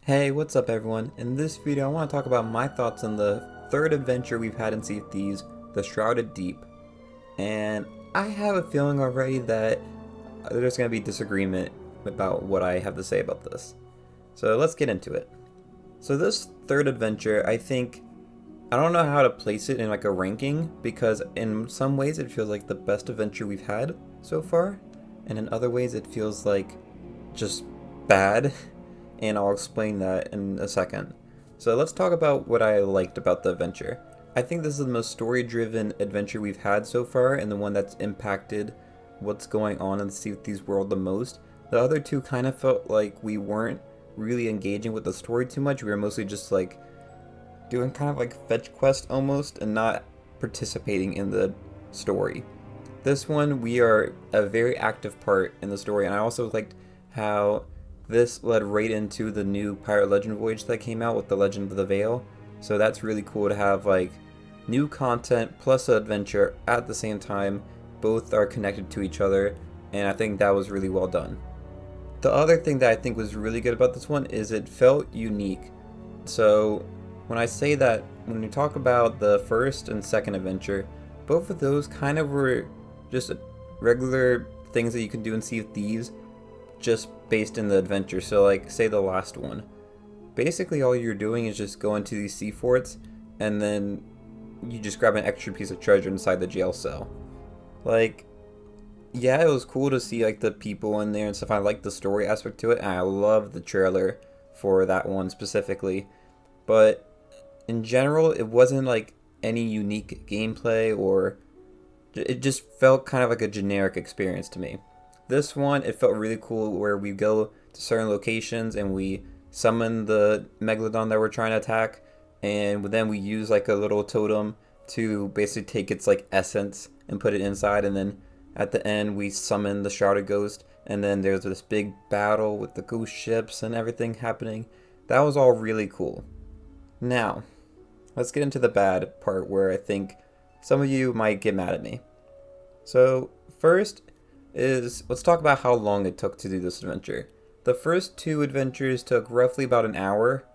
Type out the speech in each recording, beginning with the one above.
Hey, what's up everyone? In this video I want to talk about my thoughts on the third adventure we've had in Sea of Thieves, the Shrouded Deep. And I have a feeling already that there's going to be disagreement about what I have to say about this. So let's get into it. So this third adventure, I don't know how to place it in like a ranking because in some ways it feels like the best adventure we've had so far, and in other ways it feels like just bad, and I'll explain that in a second. So let's talk about what I liked about the adventure. I think this is the most story-driven adventure we've had so far, and the one that's impacted what's going on in the Sea of Thieves world the most. The other two kind of felt like we weren't really engaging with the story too much. We were mostly just like doing kind of like fetch quest almost, and not participating in the story. This one, we are a very active part in the story, and I also liked how this led right into the new Pirate Legend voyage that came out with the Legend of the Veil. So that's really cool to have like new content plus an adventure at the same time. Both are connected to each other, and I think that was really well done. The other thing that I think was really good about this one is it felt unique. So when I say that, when we talk about the first and second adventure, both of those kind of were just regular things that you can do in Sea of Thieves, just based in the adventure. So like, say the last one. Basically all you're doing is just going to these sea forts, and then you just grab an extra piece of treasure inside the jail cell. Like, yeah, it was cool to see like the people in there and stuff. I like the story aspect to it, and I love the trailer for that one specifically. But in general, it wasn't like any unique gameplay, or it just felt kind of like a generic experience to me. This one, it felt really cool where we go to certain locations and we summon the Megalodon that we're trying to attack, and then we use like a little totem to basically take its like essence and put it inside, and then at the end we summon the Shrouded Ghost, and then there's this big battle with the ghost ships and everything happening. That was all really cool. Now, let's get into the bad part where I think some of you might get mad at me. So, first is let's talk about how long it took to do this adventure. The first two adventures took roughly about an hour.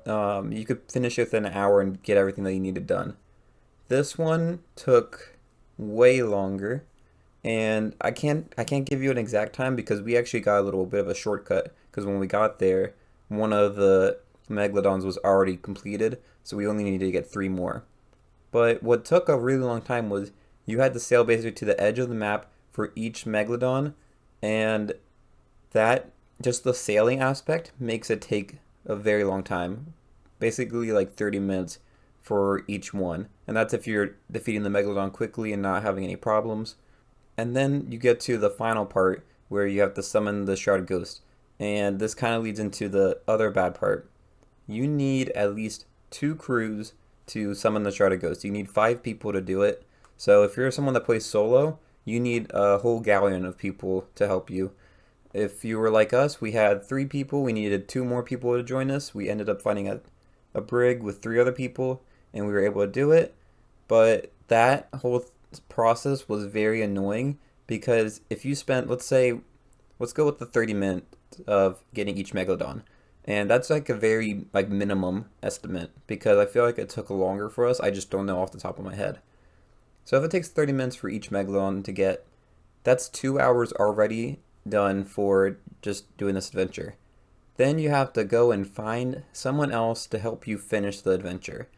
You could finish it within an hour and get everything that you needed done. This one took way longer, and I can't give you an exact time because we actually got a little bit of a shortcut, because when we got there, one of the Megalodons was already completed, so we only needed to get 3 more. But what took a really long time was you had to sail basically to the edge of the map for each Megalodon, and that, just the sailing aspect, makes it take a very long time. Basically like 30 minutes for each one. And that's if you're defeating the Megalodon quickly and not having any problems. And then you get to the final part where you have to summon the Shrouded Ghost. And this kind of leads into the other bad part. You need at least 2 crews to summon the Shrouded Ghost. You need 5 people to do it. So if you're someone that plays solo, you need a whole galleon of people to help you. If you were like us, we had 3 people. We needed 2 more people to join us. We ended up finding a brig with 3 other people, and we were able to do it. But that whole process was very annoying, because if you spent, let's go with the 30 minutes of getting each Megalodon. And that's like a very like minimum estimate, because I feel like it took longer for us. I just don't know off the top of my head. So if it takes 30 minutes for each Megalodon to get, that's 2 hours already done for just doing this adventure. Then you have to go and find someone else to help you finish the adventure.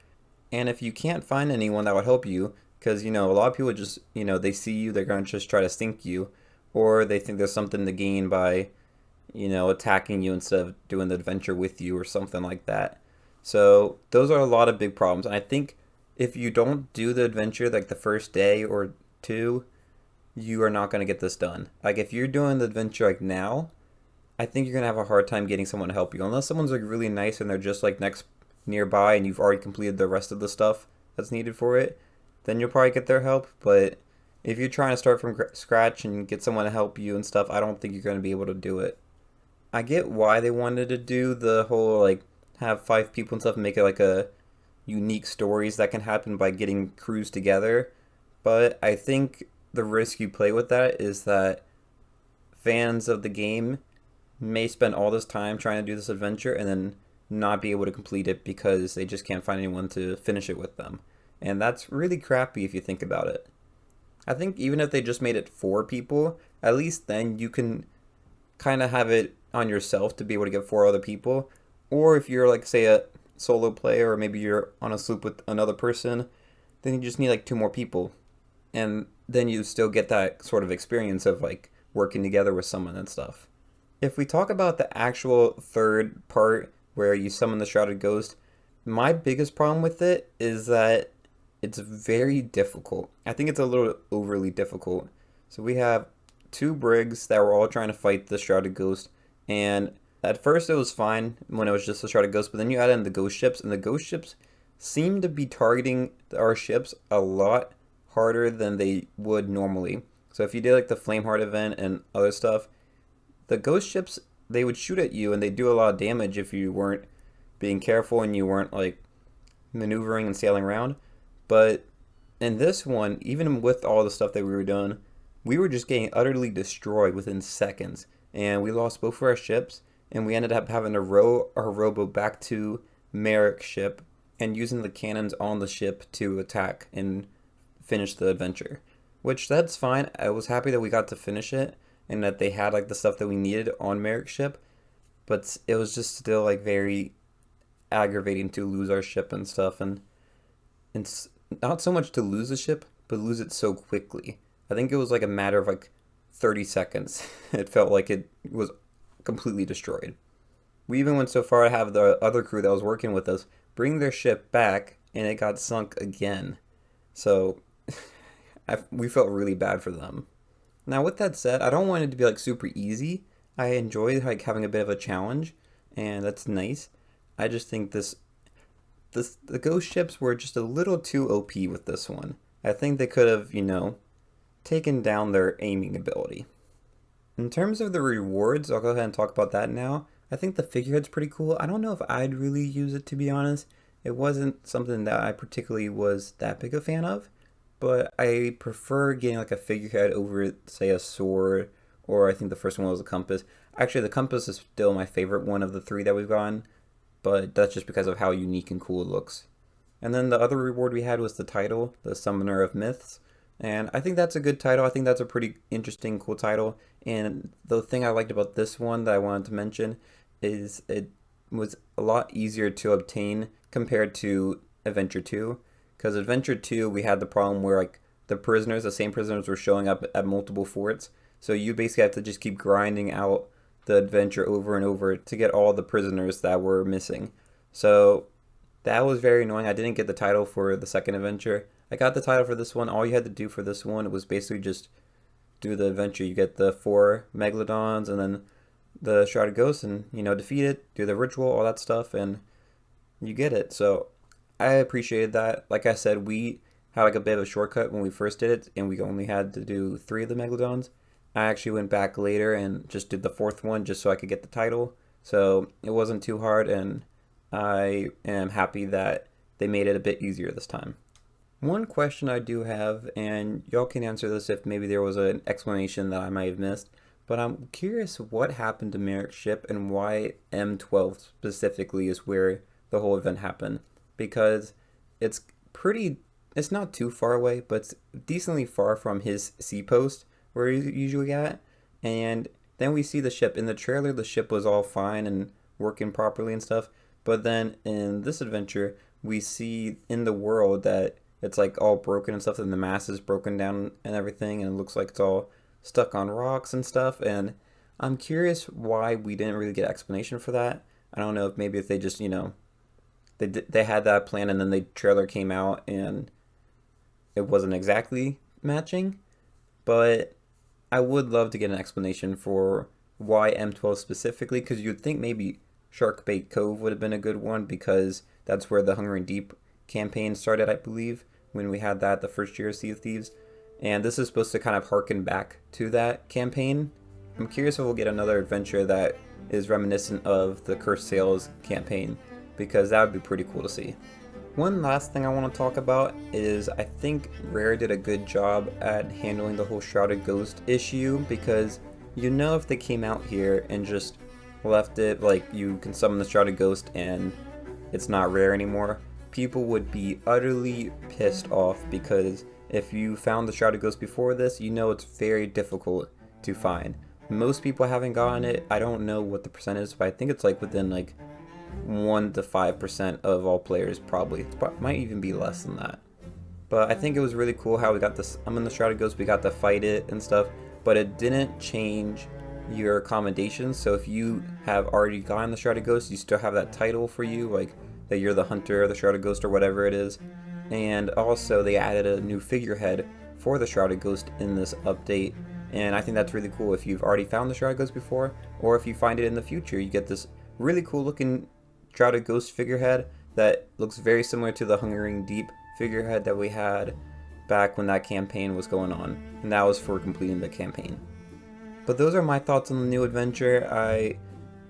And if you can't find anyone that would help you, because, a lot of people just, they see you, they're going to just try to sink you, or they think there's something to gain by, attacking you instead of doing the adventure with you or something like that. So those are a lot of big problems. And I think if you don't do the adventure like the first day or 2, you are not going to get this done. Like if you're doing the adventure like now, I think you're going to have a hard time getting someone to help you. Unless someone's like really nice and they're just like nearby and you've already completed the rest of the stuff that's needed for it, then you'll probably get their help. But if you're trying to start from scratch and get someone to help you and stuff, I don't think you're going to be able to do it. I get why they wanted to do the whole like have 5 people and stuff and make it like a unique stories that can happen by getting crews together. But I think the risk you play with that is that fans of the game may spend all this time trying to do this adventure, and then not be able to complete it because they just can't find anyone to finish it with them. And that's really crappy if you think about it. I think even if they just made it 4 people, at least then you can kind of have it on yourself to be able to get 4 other people. Or if you're like, say, a solo player, or maybe you're on a sloop with another person, then you just need like 2 more people. And then you still get that sort of experience of like working together with someone and stuff. If we talk about the actual third part where you summon the Shrouded Ghost, my biggest problem with it is that it's very difficult. I think it's a little overly difficult. So we have 2 brigs that were all trying to fight the Shrouded Ghost, and at first it was fine when it was just the Shrouded Ghost, but then you add in the ghost ships, and the ghost ships seem to be targeting our ships a lot harder than they would normally. So if you did like the Flameheart event and other stuff, the ghost ships, they would shoot at you and they do a lot of damage if you weren't being careful and you weren't like maneuvering and sailing around. But in this one, even with all the stuff that we were doing, we were just getting utterly destroyed within seconds. And we lost both of our ships, and we ended up having to row our rowboat back to Merrick's ship and using the cannons on the ship to attack and finish the adventure. Which, that's fine. I was happy that we got to finish it and that they had like the stuff that we needed on Merrick's ship. But it was just still like very aggravating to lose our ship and stuff. And it's not so much to lose the ship, but lose it so quickly. I think it was like a matter of like 30 seconds. It felt like it was completely destroyed. We even went so far to have the other crew that was working with us bring their ship back, and it got sunk again. So we felt really bad for them. Now with that said, I don't want it to be like super easy. I enjoy like having a bit of a challenge, and that's nice. I just think the ghost ships were just a little too OP with this one. I think they could have, taken down their aiming ability. In terms of the rewards, I'll go ahead and talk about that now. I think the figurehead's pretty cool. I don't know if I'd really use it, to be honest. It wasn't something that I particularly was that big a fan of, but I prefer getting like a figurehead over, say, a sword, or I think the first one was a compass. Actually, the compass is still my favorite one of the 3 that we've gotten, but that's just because of how unique and cool it looks. And then the other reward we had was the title, the Summoner of Myths. And I think that's a good title. I think that's a pretty interesting, cool title. And the thing I liked about this one that I wanted to mention is it was a lot easier to obtain compared to Adventure 2. Because Adventure 2, we had the problem where like the same prisoners were showing up at multiple forts. So you basically have to just keep grinding out the adventure over and over to get all the prisoners that were missing. So that was very annoying. I didn't get the title for the second adventure. I got the title for this one. All you had to do for this one was basically just do the adventure. You get the 4 Megalodons and then the Shrouded Ghost and, defeat it, do the ritual, all that stuff, and you get it. So I appreciated that. Like I said, we had like a bit of a shortcut when we first did it, and we only had to do 3 of the Megalodons. I actually went back later and just did the 4th one just so I could get the title. So it wasn't too hard, and I am happy that they made it a bit easier this time. One question I do have, and y'all can answer this if maybe there was an explanation that I might have missed, but I'm curious what happened to Merrick's ship and why M12 specifically is where the whole event happened. Because it's not too far away, but it's decently far from his sea post where he's usually at. And then we see the ship. In the trailer, the ship was all fine and working properly and stuff. But then in this adventure, we see in the world that it's like all broken and stuff, and the mast is broken down and everything, and it looks like it's all stuck on rocks and stuff. And I'm curious why we didn't really get explanation for that. I don't know if maybe if they just, they had that plan and then the trailer came out and it wasn't exactly matching. But I would love to get an explanation for why M12 specifically, because you'd think maybe Sharkbait Cove would have been a good one, because that's where the Hungry Deep campaign started, I believe, when we had that the first year of Sea of Thieves. And this is supposed to kind of harken back to that campaign. I'm curious if we'll get another adventure that is reminiscent of the Cursed Sails campaign, because that would be pretty cool to see. One last thing I want to talk about is I think Rare did a good job at handling the whole Shrouded Ghost issue, because if they came out here and just left it like you can summon the Shrouded Ghost and it's not rare anymore, people would be utterly pissed off, because if you found the Shrouded Ghost before this, you know it's very difficult to find. Most people haven't gotten it. I don't know what the percent is, but I think it's like within like 1 to 5% of all players probably. It might even be less than that. But I think it was really cool how we got this. I'm in the Shrouded Ghost, we got to fight it and stuff, but it didn't change your commendations. So if you have already gotten the Shrouded Ghost, you still have that title for you, like that you're the hunter of the Shrouded Ghost or whatever it is. And also they added a new figurehead for the Shrouded Ghost in this update, and I think that's really cool. If you've already found the Shrouded Ghost before, or if you find it in the future, you get this really cool looking Shrouded Ghost figurehead that looks very similar to the Hungering Deep figurehead that we had back when that campaign was going on, and that was for completing the campaign. But those are my thoughts on the new adventure.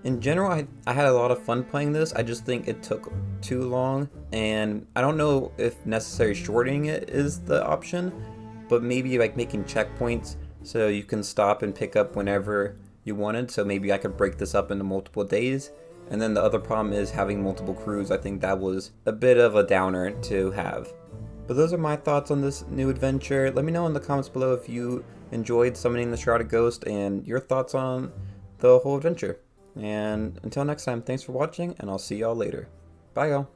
In general, I had a lot of fun playing this. I just think it took too long, and I don't know if necessarily shortening it is the option, but maybe like making checkpoints so you can stop and pick up whenever you wanted. So maybe I could break this up into multiple days. And then the other problem is having multiple crews. I think that was a bit of a downer to have. But those are my thoughts on this new adventure. Let me know in the comments below if you enjoyed summoning the Shrouded Ghost and your thoughts on the whole adventure. And until next time, thanks for watching, and I'll see y'all later. Bye, y'all.